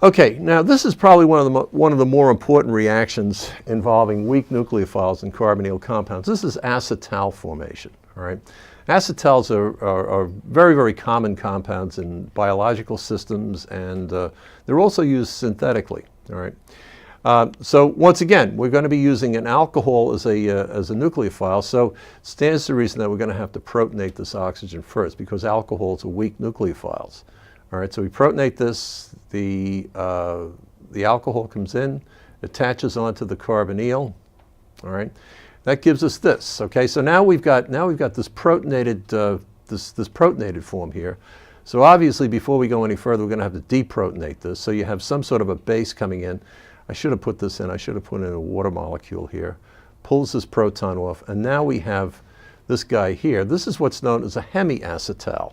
Okay, now this is probably one of the more important reactions involving weak nucleophiles in carbonyl compounds. This is acetal formation. All right, acetals are very, very common compounds in biological systems, and they're also used synthetically. All right. So once again, we're going to be using an alcohol as a nucleophile. So it stands to reason that we're going to have to protonate this oxygen first, because alcohols are weak nucleophiles. All right, so we protonate this, the alcohol comes in, attaches onto the carbonyl. All right, that gives us this. Okay, so now we've got this protonated this protonated form here. So obviously, before we go any further, we're going to have to deprotonate this. So you have some sort of a base coming in. I should have put this in. I should have put in a water molecule here. Pulls this proton off, and now we have this guy here. This is what's known as a hemiacetal.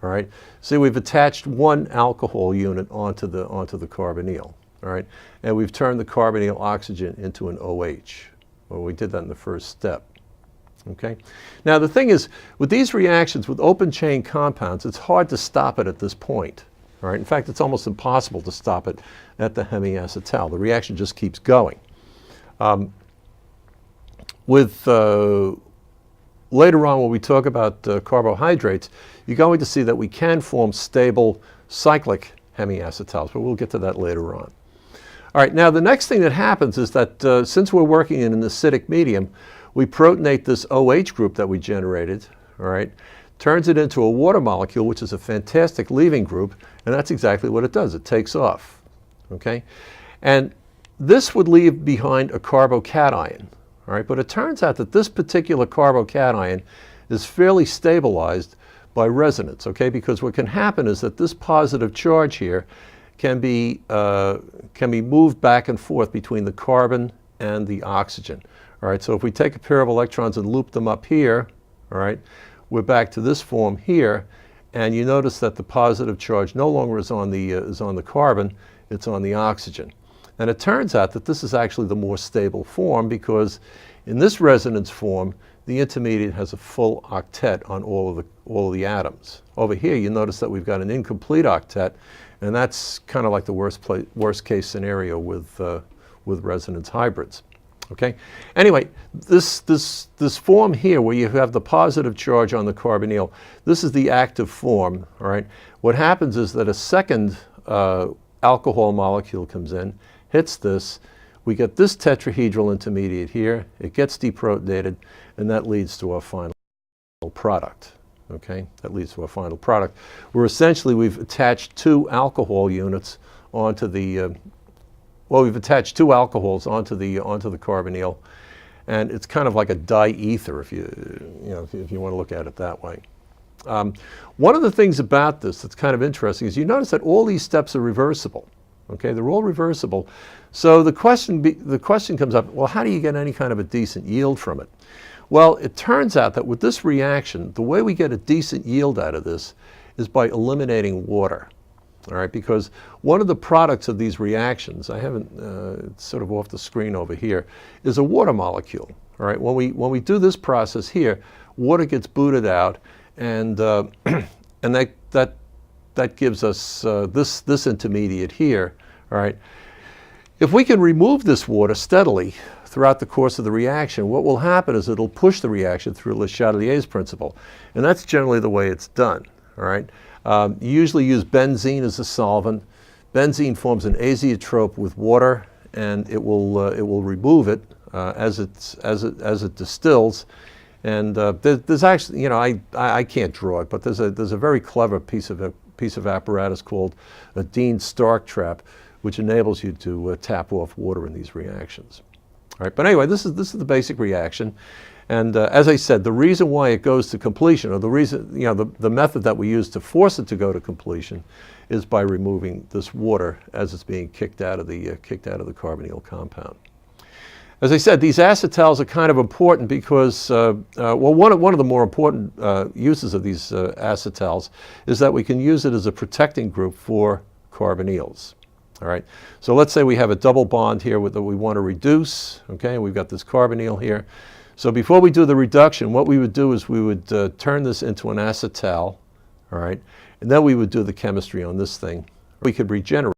All right. See, we've attached one alcohol unit onto the carbonyl. All right, and we've turned the carbonyl oxygen into an OH. Well, we did that in the first step. Okay. Now the thing is, with these reactions with open chain compounds, it's hard to stop it at this point. All right. In fact, it's almost impossible to stop it at the hemiacetal. The reaction just keeps going. Later on, when we talk about carbohydrates, you're going to see that we can form stable cyclic hemiacetals, but we'll get to that later on. All right, now the next thing that happens is that since we're working in an acidic medium, we protonate this OH group that we generated, all right, turns it into a water molecule, which is a fantastic leaving group, and that's exactly what it does. It takes off, okay? And this would leave behind a carbocation. All right, but it turns out that this particular carbocation is fairly stabilized by resonance, okay? Because what can happen is that this positive charge here can be moved back and forth between the carbon and the oxygen. All right, so if we take a pair of electrons and loop them up here, all right, we're back to this form here, and you notice that the positive charge no longer is on the carbon, it's on the oxygen. And it turns out that this is actually the more stable form, because in this resonance form, the intermediate has a full octet on all of the atoms. Over here, you notice that we've got an incomplete octet, and that's kind of like the worst case scenario with resonance hybrids. Okay. Anyway, this form here, where you have the positive charge on the carbonyl, this is the active form. All right. What happens is that a second alcohol molecule comes in, hits this, we get this tetrahedral intermediate here, it gets deprotonated, and that leads to our final product. Okay, that leads to our final product, where essentially we've attached two alcohol units onto the, we've attached two alcohols onto the carbonyl, and it's kind of like a diether if you want to look at it that way. One of the things about this that's kind of interesting is you notice that all these steps are reversible. Okay, they're all reversible. So the question comes up, well, how do you get any kind of a decent yield from it? Well, it turns out that with this reaction, the way we get a decent yield out of this is by eliminating water. All right, because one of the products of these reactions, I haven't, it's sort of off the screen over here, is a water molecule. All right, when we do this process here, water gets booted out, and that gives us this intermediate here. All right, if we can remove this water steadily throughout the course of the reaction, what will happen is it'll push the reaction through Le Chatelier's principle, and that's generally the way it's done. All right, you usually use benzene as a solvent. Benzene forms an azeotrope with water, and it will remove it as it distills. And there's actually, I can't draw it, but there's a very clever piece of apparatus called a Dean-Stark trap, which enables you to tap off water in these reactions. All right, but anyway, this is the basic reaction, and as I said, the reason why it goes to completion, or the reason, the method that we use to force it to go to completion, is by removing this water as it's being kicked out of the carbonyl compound. As I said, these acetals are kind of important because, one of the more important uses of these acetals is that we can use it as a protecting group for carbonyls. All right, so let's say we have a double bond here that we want to reduce, okay, and we've got this carbonyl here. So before we do the reduction, what we would do is we would turn this into an acetal, all right, and then we would do the chemistry on this thing. We could regenerate